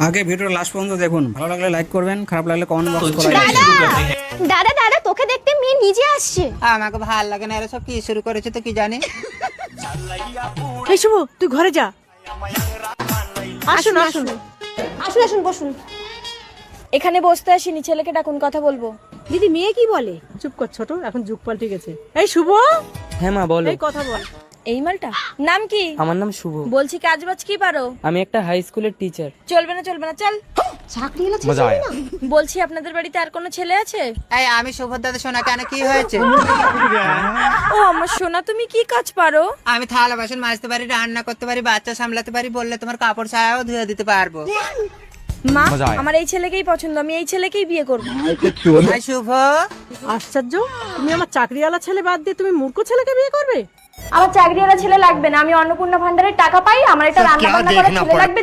আগে video last পর্যন্ত দেখুন, ভালো লাগলে লাইক করবেন, খারাপ লাগলে কমেন্ট বক্স করে দাদা দাদা তোকে দেখতে মেয়ে নিজে আসছে। আমাকে ভাল লাগে না, এরা সব কি শুরু করেছে তো কি জানি। এই শুভ, তুই ঘরে যা। আসুন আসুন। আসুন আসুন বসুন। এখানে বসতে আসিনি, ছেলেকে ডাকুন, কথা বলবো। দিদি মেয়ে কি বলে? চুপ কর ছোট, এখন যুগ পাল্টে গেছে। এই শুভ, হ্যাঁ মা বলো। এই কথা বল। এই মালটা নাম কি? আমার নাম শুভ। বলছি কাজ বাজ কি পারো? আমি একটা হাই স্কুলের টিচার। চলবে না চলবে না, চল। চাকরি এলো ছেলে না। বলছি আপনাদের বাড়িতে আর কোনো ছেলে আছে? এই আমি শুভর দাদা শোনা, কেন কি হয়েছে? ও আমার সোনা, তুমি কি কাজ পারো? আমি থালা বাসন মাজতে পারি, রান্না করতে পারি, বাচ্চা সামলাতে পারি, বললে তোমার কাপড় ছায়াও ধুয়ে দিতে পারবো। মা, আমার এই ছেলেকেই পছন্দ, আমি এই ছেলেকেই বিয়ে করবো। এই শুভ, আশ্চর্য, তুমি আমার চাকরিওয়ালা ছেলে বাদ দিয়ে তুমি মূর্খ ছেলেকে বিয়ে করবে? আমার চাকরিওয়ালা ছেলে লাগবে না, আমি অন্নপূর্ণা ভান্ডারের টাকা পাই, আমার একটা রান্না বান্না করার ছেলে লাগবে।